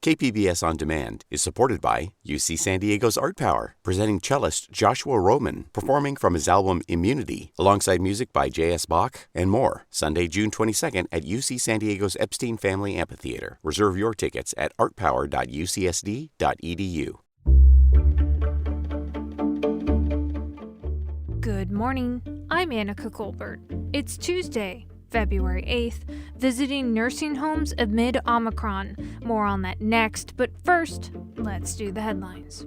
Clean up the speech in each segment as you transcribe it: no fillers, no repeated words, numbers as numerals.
KPBS On Demand is supported by UC San Diego's Art Power, presenting cellist Joshua Roman, performing from his album Immunity, alongside music by J.S. Bach and more. Sunday, June 22nd at UC San Diego's Epstein Family Amphitheater. Reserve your tickets at artpower.ucsd.edu. Good morning, I'm Annika Colbert. It's Tuesday, February 8th, visiting nursing homes amid Omicron. More on that next, but first, let's do the headlines.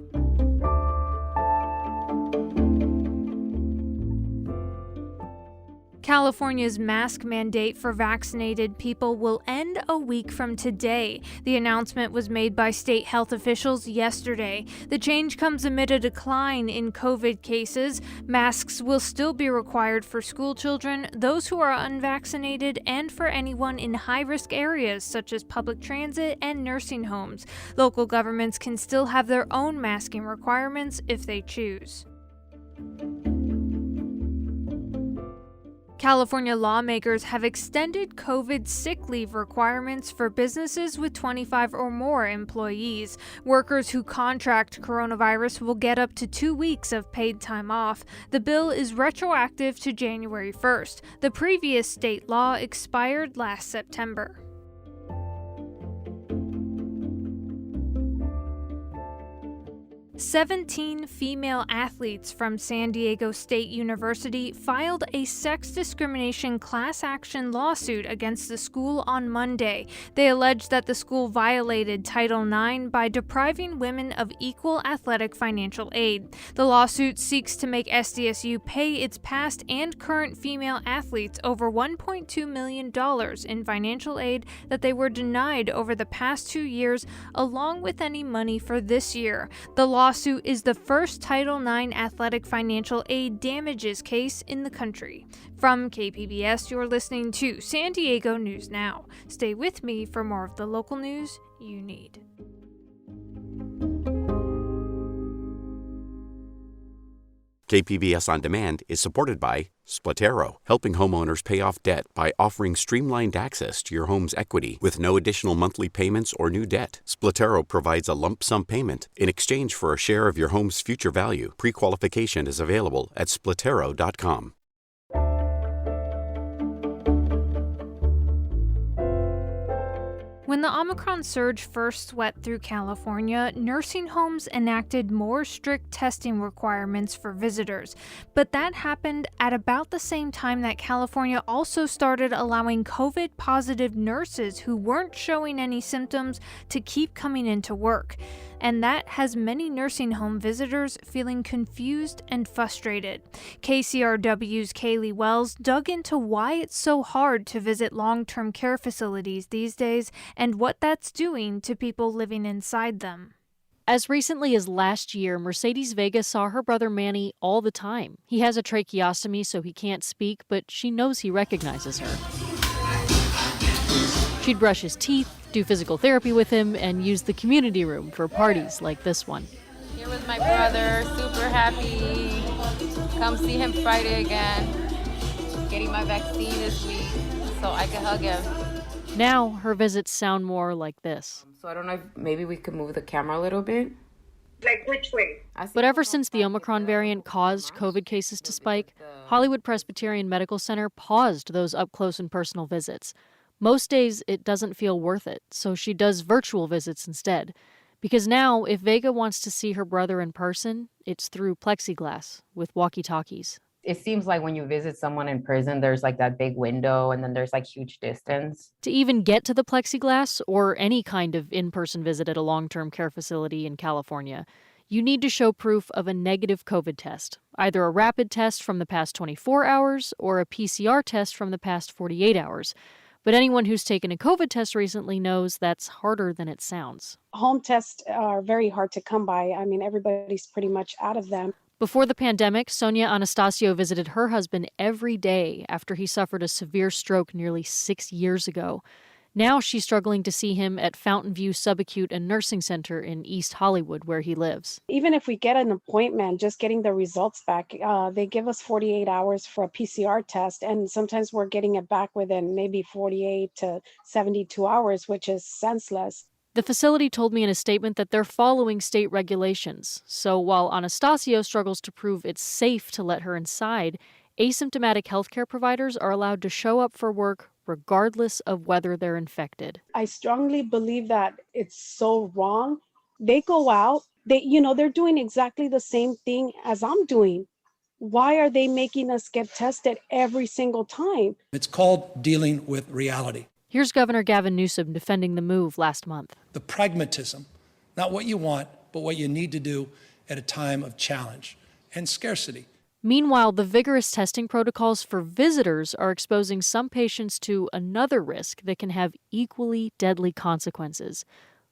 California's mask mandate for vaccinated people will end a week from today. The announcement was made by state health officials yesterday. The change comes amid a decline in COVID cases. Masks will still be required for school children, those who are unvaccinated, and for anyone in high-risk areas such as public transit and nursing homes. Local governments can still have their own masking requirements if they choose. California lawmakers have extended COVID sick leave requirements for businesses with 25 or more employees. Workers who contract coronavirus will get up to 2 weeks of paid time off. The bill is retroactive to January 1st. The previous state law expired last September. "17 female athletes from San Diego State University filed a sex discrimination class action lawsuit against the school on Monday. They alleged that the school violated Title IX by depriving women of equal athletic financial aid. The lawsuit seeks to make SDSU pay its past and current female athletes over $1.2 million in financial aid that they were denied over the past 2 years, along with any money for this year. The lawsuit is the first Title IX athletic financial aid damages case in the country. From KPBS, you're listening to San Diego News Now. Stay with me for more of the local news you need. KPBS On Demand is supported by Splatero, helping homeowners pay off debt by offering streamlined access to your home's equity with no additional monthly payments or new debt. Splatero provides a lump sum payment in exchange for a share of your home's future value. Pre-qualification is available at splatero.com. When the Omicron surge first swept through California, nursing homes enacted more strict testing requirements for visitors. But that happened at about the same time that California also started allowing COVID-positive nurses who weren't showing any symptoms to keep coming into work. And that has many nursing home visitors feeling confused and frustrated. KCRW's Kaylee Wells dug into why it's so hard to visit long-term care facilities these days and what that's doing to people living inside them. As recently as last year, Mercedes Vega saw her brother Manny all the time. He has a tracheostomy, so he can't speak, but she knows he recognizes her. She'd brush his teeth, do physical therapy with him, and use the community room for parties like this one. Here with my brother, super happy. Come see him Friday again. Getting my vaccine this week so I can hug him. Now her visits sound more like this. So I don't know if maybe we could move the camera a little bit. Like which way? But ever since the Omicron variant caused COVID cases to spike, Hollywood Presbyterian Medical Center paused those up-close and personal visits. Most days, it doesn't feel worth it, so she does virtual visits instead. Because now, if Vega wants to see her brother in person, it's through plexiglass with walkie-talkies. It seems like when you visit someone in prison, there's like that big window and then there's like huge distance. To even get to the plexiglass or any kind of in-person visit at a long-term care facility in California, you need to show proof of a negative COVID test, either a rapid test from the past 24 hours or a PCR test from the past 48 hours. But anyone who's taken a COVID test recently knows that's harder than it sounds. Home tests are very hard to come by. I mean, everybody's pretty much out of them. Before the pandemic, Sonia Anastasio visited her husband every day after he suffered a severe stroke nearly 6 years ago. Now she's struggling to see him at Fountain View Subacute and Nursing Center in East Hollywood, where he lives. Even if we get an appointment, just getting the results back, they give us 48 hours for a PCR test, and sometimes we're getting it back within maybe 48 to 72 hours, which is senseless. The facility told me in a statement that they're following state regulations. So while Anastasio struggles to prove it's safe to let her inside, asymptomatic healthcare providers are allowed to show up for work regardless of whether they're infected. I strongly believe that it's so wrong. They go out, they're doing exactly the same thing as I'm doing. Why are they making us get tested every single time? It's called dealing with reality. Here's Governor Gavin Newsom defending the move last month. The pragmatism, not what you want, but what you need to do at a time of challenge and scarcity. Meanwhile, the vigorous testing protocols for visitors are exposing some patients to another risk that can have equally deadly consequences: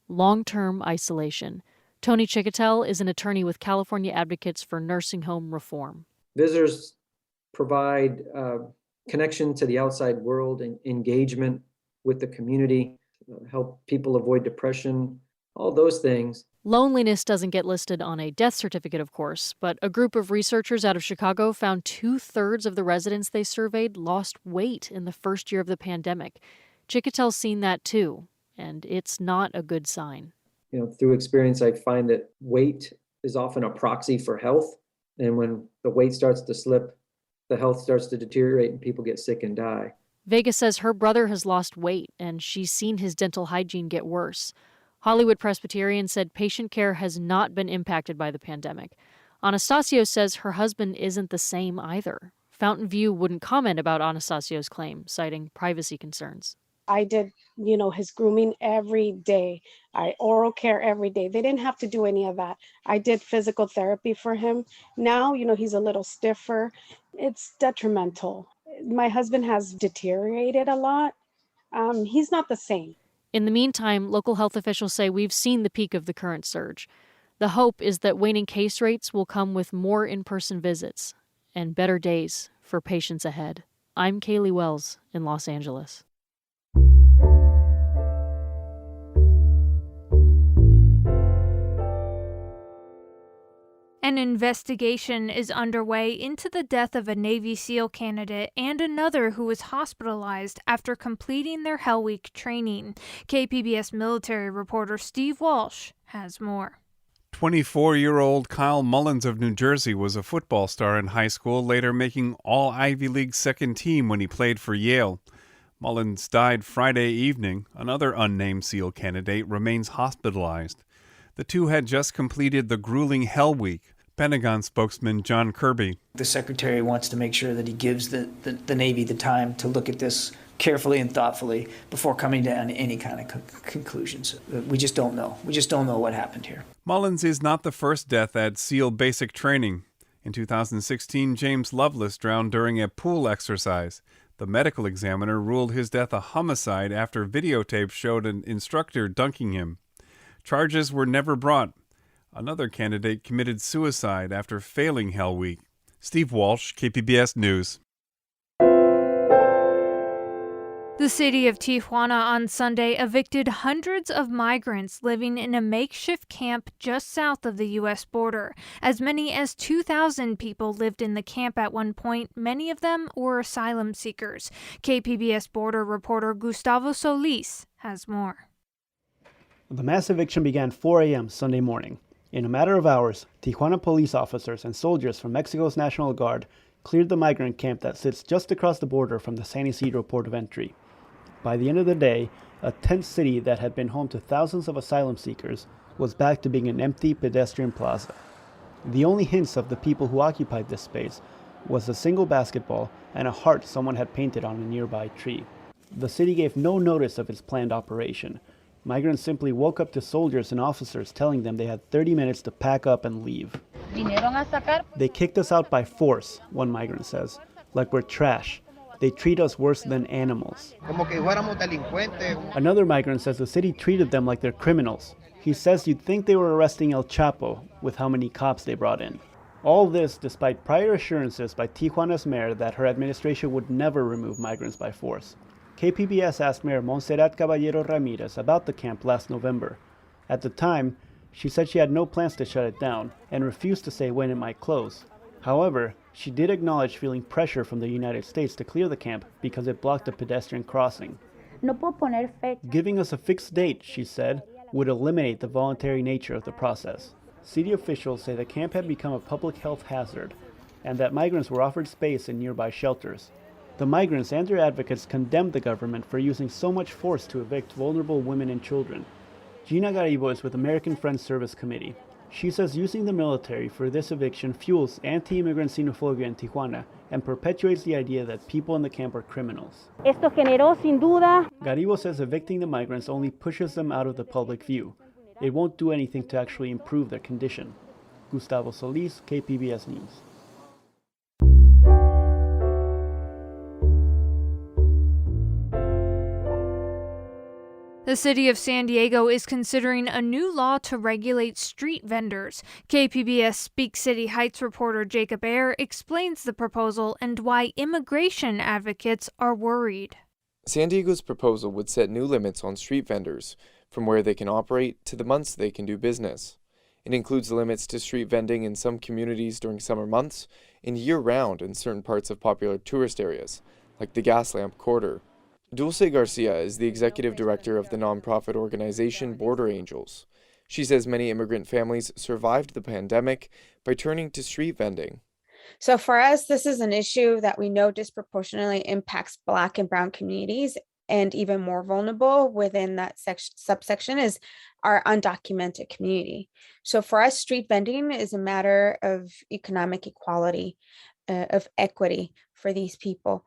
long-term isolation. Tony Chicotel is an attorney with California Advocates for Nursing Home Reform. Visitors provide connection to the outside world and engagement with the community, help people avoid depression, all those things. Loneliness doesn't get listed on a death certificate, of course, but a group of researchers out of Chicago found 2/3 of the residents they surveyed lost weight in the first year of the pandemic. Chicotel's seen that too, and it's not a good sign. Through experience, I find that weight is often a proxy for health. And when the weight starts to slip, the health starts to deteriorate and people get sick and die. Vega says her brother has lost weight, and she's seen his dental hygiene get worse. Hollywood Presbyterian said patient care has not been impacted by the pandemic. Anastasio says her husband isn't the same either. Fountain View wouldn't comment about Anastasio's claim, citing privacy concerns. I did, his grooming every day. I oral care every day. They didn't have to do any of that. I did physical therapy for him. Now, he's a little stiffer. It's detrimental. My husband has deteriorated a lot. He's not the same. In the meantime, local health officials say we've seen the peak of the current surge. The hope is that waning case rates will come with more in-person visits and better days for patients ahead. I'm Kaylee Wells in Los Angeles. An investigation is underway into the death of a Navy SEAL candidate and another who was hospitalized after completing their Hell Week training. KPBS military reporter Steve Walsh has more. 24-year-old Kyle Mullins of New Jersey was a football star in high school, later making all Ivy League second team when he played for Yale. Mullins died Friday evening. Another unnamed SEAL candidate remains hospitalized. The two had just completed the grueling Hell Week. Pentagon spokesman John Kirby. The Secretary wants to make sure that he gives the Navy the time to look at this carefully and thoughtfully before coming down to any kind of conclusions. We just don't know. We just don't know what happened here. Mullins is not the first death at SEAL basic training. In 2016, James Lovelace drowned during a pool exercise. The medical examiner ruled his death a homicide after videotape showed an instructor dunking him. Charges were never brought. Another candidate committed suicide after failing Hell Week. Steve Walsh, KPBS News. The city of Tijuana on Sunday evicted hundreds of migrants living in a makeshift camp just south of the U.S. border. As many as 2,000 people lived in the camp at one point. Many of them were asylum seekers. KPBS border reporter Gustavo Solis has more. The mass eviction began 4 a.m. Sunday morning. In a matter of hours, Tijuana police officers and soldiers from Mexico's National Guard cleared the migrant camp that sits just across the border from the San Isidro port of entry. By the end of the day, a tent city that had been home to thousands of asylum seekers was back to being an empty pedestrian plaza. The only hints of the people who occupied this space was a single basketball and a heart someone had painted on a nearby tree. The city gave no notice of its planned operation. Migrants simply woke up to soldiers and officers telling them they had 30 minutes to pack up and leave. They kicked us out by force, one migrant says, like we're trash. They treat us worse than animals. Another migrant says the city treated them like they're criminals. He says you'd think they were arresting El Chapo with how many cops they brought in. All this despite prior assurances by Tijuana's mayor that her administration would never remove migrants by force. KPBS asked Mayor Montserrat Caballero Ramirez about the camp last November. At the time, she said she had no plans to shut it down and refused to say when it might close. However, she did acknowledge feeling pressure from the United States to clear the camp because it blocked a pedestrian crossing. Giving us a fixed date, she said, would eliminate the voluntary nature of the process. City officials say the camp had become a public health hazard and that migrants were offered space in nearby shelters. The migrants and their advocates condemned the government for using so much force to evict vulnerable women and children. Gina Garibo is with American Friends Service Committee. She says using the military for this eviction fuels anti-immigrant xenophobia in Tijuana and perpetuates the idea that people in the camp are criminals. Garibo says evicting the migrants only pushes them out of the public view. It won't do anything to actually improve their condition. Gustavo Solis, KPBS News. The city of San Diego is considering a new law to regulate street vendors. KPBS Speak City Heights reporter Jacob Ayer explains the proposal and why immigration advocates are worried. San Diego's proposal would set new limits on street vendors, from where they can operate to the months they can do business. It includes limits to street vending in some communities during summer months and year-round in certain parts of popular tourist areas, like the Gaslamp Quarter. Dulce Garcia is the executive director of the nonprofit organization Border Angels. She says many immigrant families survived the pandemic by turning to street vending. So for us, this is an issue that we know disproportionately impacts Black and Brown communities, and even more vulnerable within that subsection is our undocumented community. So for us, street vending is a matter of economic equality, of equity for these people.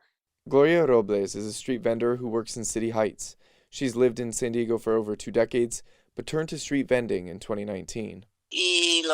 Gloria Robles is a street vendor who works in City Heights. She's lived in San Diego for over 2 decades, but turned to street vending in 2019. She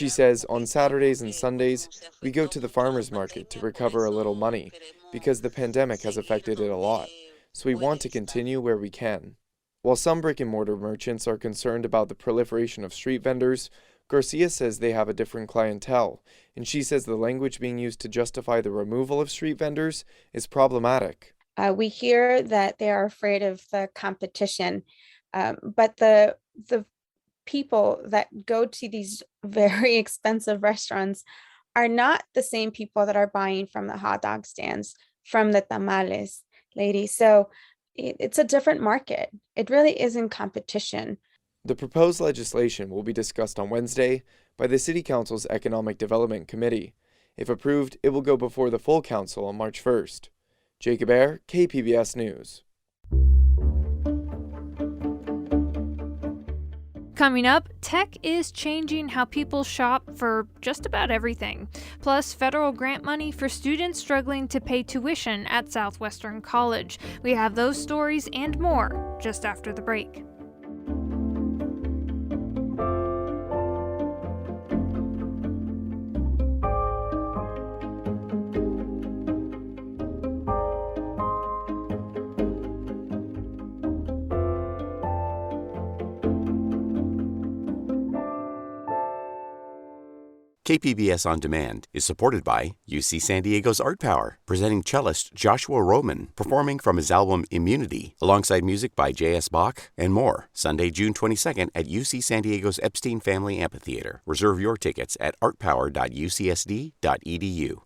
says on Saturdays and Sundays, we go to the farmers market to recover a little money because the pandemic has affected it a lot, so we want to continue where we can. While some brick-and-mortar merchants are concerned about the proliferation of street vendors, Garcia says they have a different clientele, and she says the language being used to justify the removal of street vendors is problematic. We hear that they are afraid of the competition, but the people that go to these very expensive restaurants are not the same people that are buying from the hot dog stands, from the tamales, ladies. So it's a different market. It really isn't competition. The proposed legislation will be discussed on Wednesday by the City Council's Economic Development Committee. If approved, it will go before the full council on March 1st. Jacob Ayer, KPBS News. Coming up, tech is changing how people shop for just about everything. Plus, federal grant money for students struggling to pay tuition at Southwestern College. We have those stories and more just after the break. KPBS On Demand is supported by UC San Diego's Art Power, presenting cellist Joshua Roman, performing from his album Immunity, alongside music by J.S. Bach and more, Sunday, June 22nd at UC San Diego's Epstein Family Amphitheater. Reserve your tickets at artpower.ucsd.edu.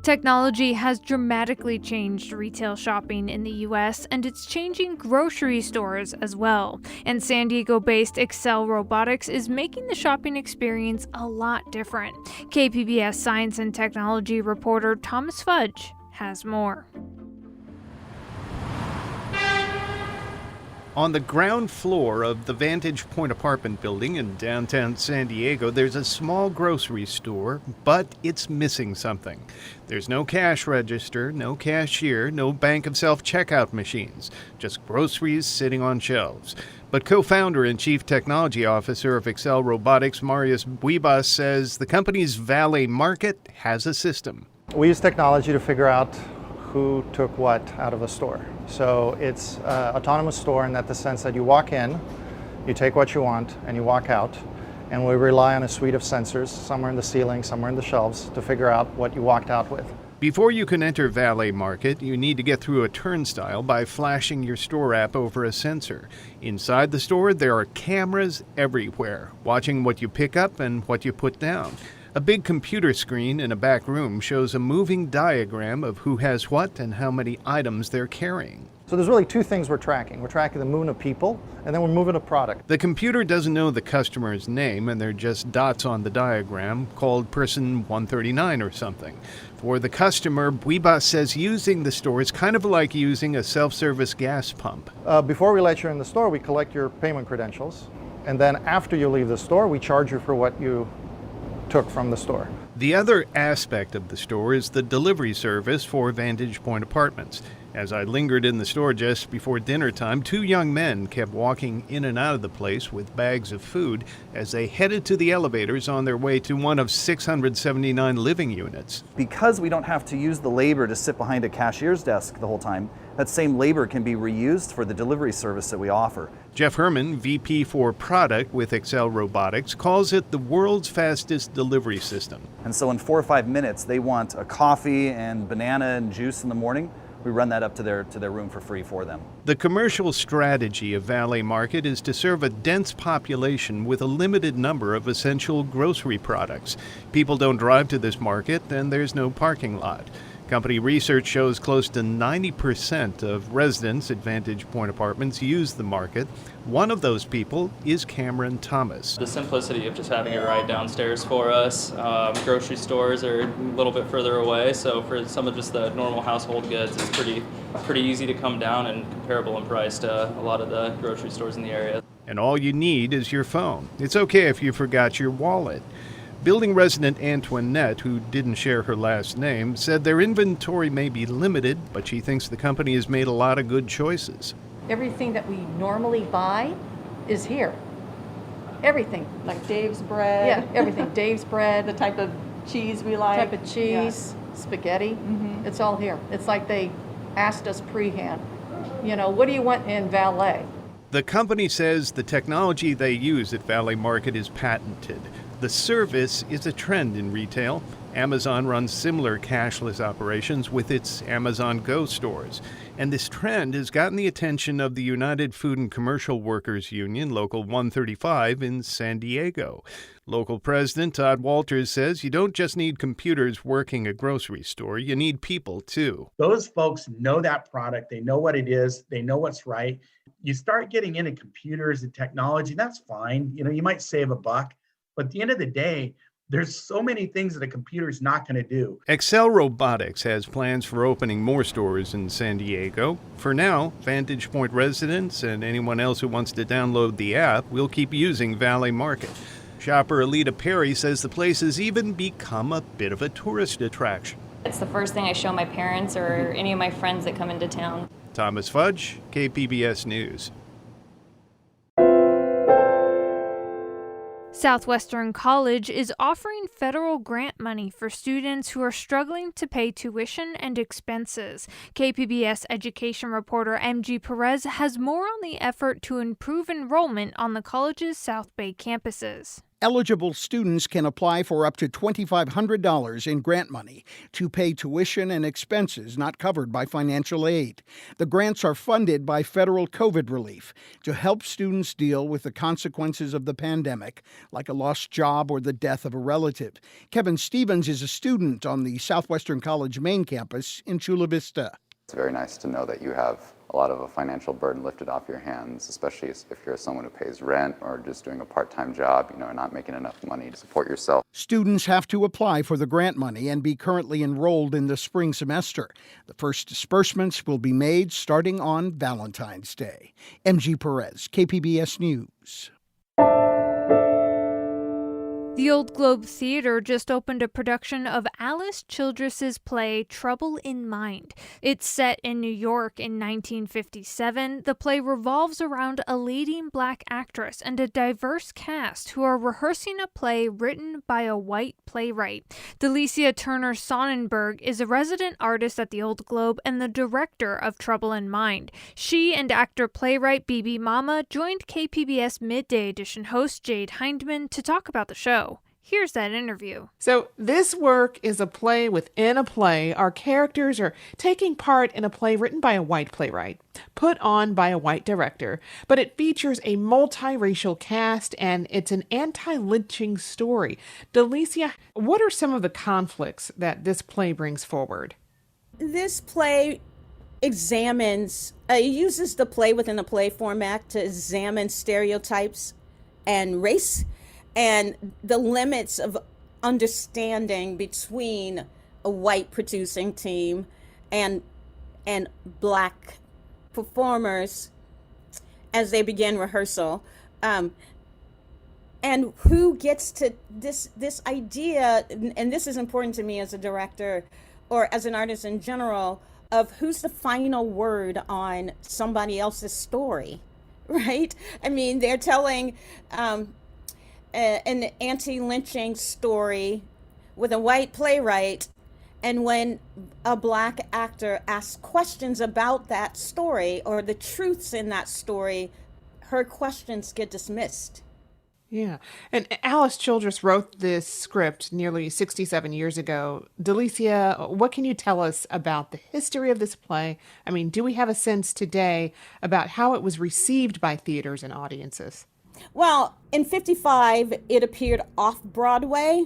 Technology has dramatically changed retail shopping in the U.S., and it's changing grocery stores as well. And San Diego-based Excel Robotics is making the shopping experience a lot different. KPBS science and technology reporter Thomas Fudge has more. On the ground floor of the Vantage Point apartment building in downtown San Diego, there's a small grocery store, but it's missing something. There's no cash register, no cashier, no bank of self-checkout machines, just groceries sitting on shelves. But co-founder and chief technology officer of Excel Robotics, Marius Buibas, says the company's valet market has a system. We use technology to figure out who took what out of a store. So it's an autonomous store in that the sense that you walk in, you take what you want, and you walk out. And we rely on a suite of sensors, somewhere in the ceiling, somewhere in the shelves, to figure out what you walked out with. Before you can enter Valet Market, you need to get through a turnstile by flashing your store app over a sensor. Inside the store, there are cameras everywhere, watching what you pick up and what you put down. A big computer screen in a back room shows a moving diagram of who has what and how many items they're carrying. So there's really two things we're tracking. We're tracking the movement of people, and then we're moving a product. The computer doesn't know the customer's name, and they're just dots on the diagram called person 139 or something. For the customer, Buibas says using the store is kind of like using a self-service gas pump. Before we let you in the store, we collect your payment credentials, and then after you leave the store, we charge you for what you took from the store. The other aspect of the store is the delivery service for Vantage Point Apartments. As I lingered in the store just before dinner time, two young men kept walking in and out of the place with bags of food as they headed to the elevators on their way to one of 679 living units. Because we don't have to use the labor to sit behind a cashier's desk the whole time, that same labor can be reused for the delivery service that we offer. Jeff Herman, VP for Product with Excel Robotics, calls it the world's fastest delivery system. And so in 4 or 5 minutes, they want a coffee and banana and juice in the morning. We run that up to their room for free for them. The commercial strategy of Valet Market is to serve a dense population with a limited number of essential grocery products. People don't drive to this market, and there's no parking lot. Company research shows close to 90% of residents at Vantage Point Apartments use the market. One of those people is Cameron Thomas. The simplicity of just having it right downstairs for us. Grocery stores are a little bit further away, so for some of just the normal household goods, it's pretty easy to come down and comparable in price to a lot of the grocery stores in the area. And all you need is your phone. It's okay if you forgot your wallet. Building resident Antoinette, who didn't share her last name, said their inventory may be limited, but she thinks the company has made a lot of good choices. Everything that we normally buy is here. Everything. Like Dave's bread. Yeah, everything. Dave's bread. The type of cheese we like. Type of cheese, spaghetti. Mm-hmm. It's all here. It's like they asked us pre-hand, what do you want in valet? The company says the technology they use at Valet Market is patented. The service is a trend in retail. Amazon runs similar cashless operations with its Amazon Go stores. And this trend has gotten the attention of the United Food and Commercial Workers Union, Local 135 in San Diego. Local President Todd Walters says you don't just need computers working a grocery store, you need people too. Those folks know that product, they know what it is, they know what's right. You start getting into computers and technology, that's fine. You might save a buck. But at the end of the day, there's so many things that a computer is not going to do. Excel Robotics has plans for opening more stores in San Diego. For now, Vantage Point residents and anyone else who wants to download the app will keep using Valet Market. Shopper Alita Perry says the place has even become a bit of a tourist attraction. It's the first thing I show my parents or any of my friends that come into town. Thomas Fudge, KPBS News. Southwestern College is offering federal grant money for students who are struggling to pay tuition and expenses. KPBS education reporter MG Perez has more on the effort to improve enrollment on the college's South Bay campuses. Eligible students can apply for up to $2,500 in grant money to pay tuition and expenses not covered by financial aid. The grants are funded by federal COVID relief to help students deal with the consequences of the pandemic, like a lost job or the death of a relative. Kevin Stevens is a student on the Southwestern College main campus in Chula Vista. It's very nice to know that you have a lot of a financial burden lifted off your hands, especially if you're someone who pays rent or just doing a part-time job, not making enough money to support yourself. Students have to apply for the grant money and be currently enrolled in the spring semester. The first disbursements will be made starting on Valentine's Day. MG Perez, KPBS News. The Old Globe Theater just opened a production of Alice Childress's play Trouble in Mind. It's set in New York in 1957. The play revolves around a leading black actress and a diverse cast who are rehearsing a play written by a white playwright. Delicia Turner Sonnenberg is a resident artist at the Old Globe and the director of Trouble in Mind. She and actor-playwright Bibi Mama joined KPBS Midday Edition host Jade Hindman to talk about the show. Here's that interview. So this work is a play within a play. Our characters are taking part in a play written by a white playwright, put on by a white director, but it features a multiracial cast and it's an anti-lynching story. Delicia, what are some of the conflicts that this play brings forward? This play uses the play within a play format to examine stereotypes and race and the limits of understanding between a white producing team and Black performers as they begin rehearsal, and who gets to this idea, and this is important to me as a director or as an artist in general, of who's the final word on somebody else's story, right? I mean, they're telling an anti-lynching story with a white playwright, and when a Black actor asks questions about that story or the truths in that story, her questions get dismissed. Yeah. And Alice Childress wrote this script nearly 67 years ago. Delicia, what can you tell us about the history of this play? I mean, do we have a sense today about how it was received by theaters and audiences? Well, in 1955, it appeared off Broadway,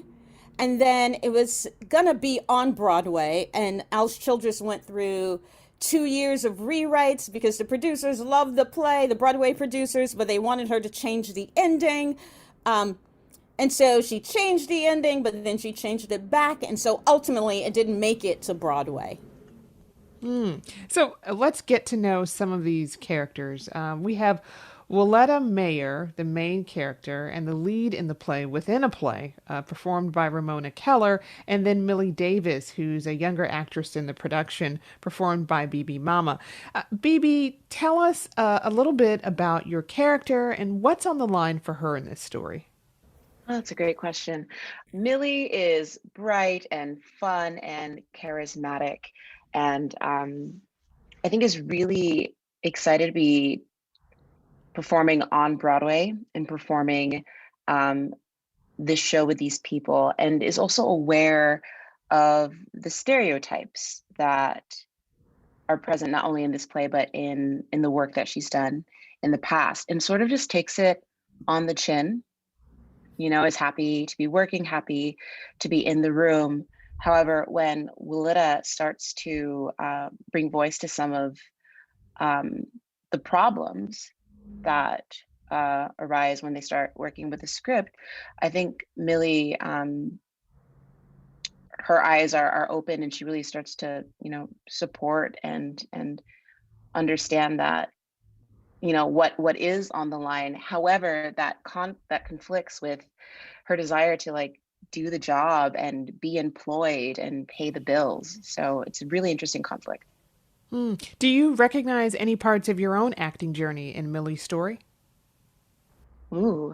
and then it was going to be on Broadway, and Alice Childress went through 2 years of rewrites because the producers loved the play, the Broadway producers, but they wanted her to change the ending. And so she changed the ending, but then she changed it back, and so ultimately it didn't make it to Broadway. So let's get to know some of these characters. We have Willetta Mayer, the main character, and the lead in the play within a play, performed by Ramona Keller, and then Millie Davis, who's a younger actress in the production, performed by Bibi Mama. Bibi, tell us a little bit about your character and what's on the line for her in this story. Oh, that's a great question. Millie is bright and fun and charismatic, and I think is really excited to be performing on Broadway and performing this show with these people, and is also aware of the stereotypes that are present not only in this play but in the work that she's done in the past, and sort of just takes it on the chin. You know, is happy to be working, happy to be in the room. However, when Willetta starts to bring voice to some of the problems that arise when they start working with the script, I think Millie, her eyes are open, and she really starts to, support and understand that, what is on the line. However, that conflicts with her desire to do the job and be employed and pay the bills. So it's a really interesting conflict. Do you recognize any parts of your own acting journey in Millie's story? I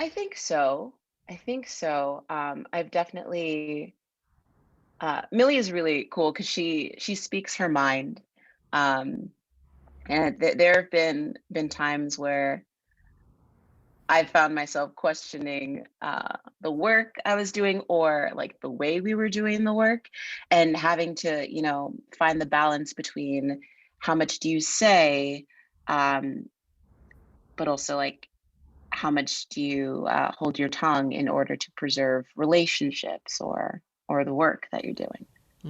think so. I've definitely, Millie is really cool because she speaks her mind. And there have been times where I found myself questioning the work I was doing, or the way we were doing the work, and having to, find the balance between how much do you say, but also how much do you hold your tongue in order to preserve relationships or the work that you're doing.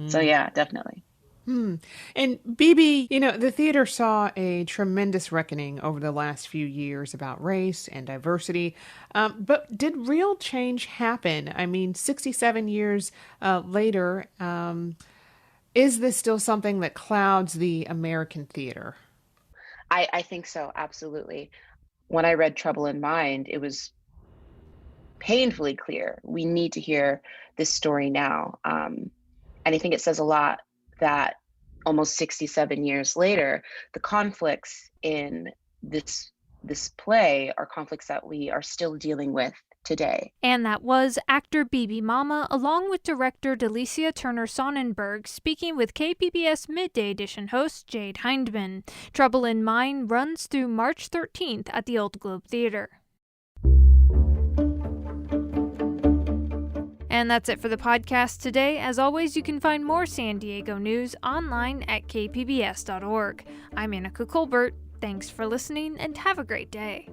So yeah, definitely. And Bibi, the theater saw a tremendous reckoning over the last few years about race and diversity. But did real change happen? I mean, 67 years later, is this still something that clouds the American theater? I think so, absolutely. When I read Trouble in Mind, it was painfully clear we need to hear this story now. And I think it says a lot that almost 67 years later, the conflicts in this play are conflicts that we are still dealing with today. And that was actor Bibi Mama, along with director Delicia Turner Sonnenberg, speaking with KPBS Midday Edition host Jade Hindman. Trouble in Mind runs through March 13th at the Old Globe Theater. And that's it for the podcast today. As always, you can find more San Diego news online at kpbs.org. I'm Annika Colbert. Thanks for listening and have a great day.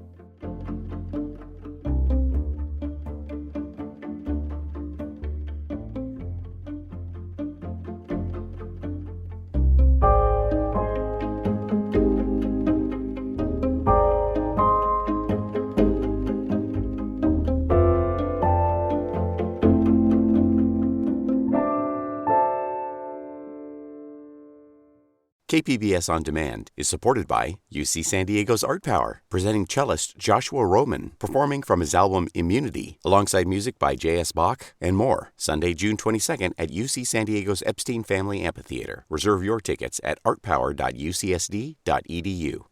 KPBS On Demand is supported by UC San Diego's Art Power, presenting cellist Joshua Roman, performing from his album Immunity, alongside music by J.S. Bach and more, Sunday, June 22nd at UC San Diego's Epstein Family Amphitheater. Reserve your tickets at artpower.ucsd.edu.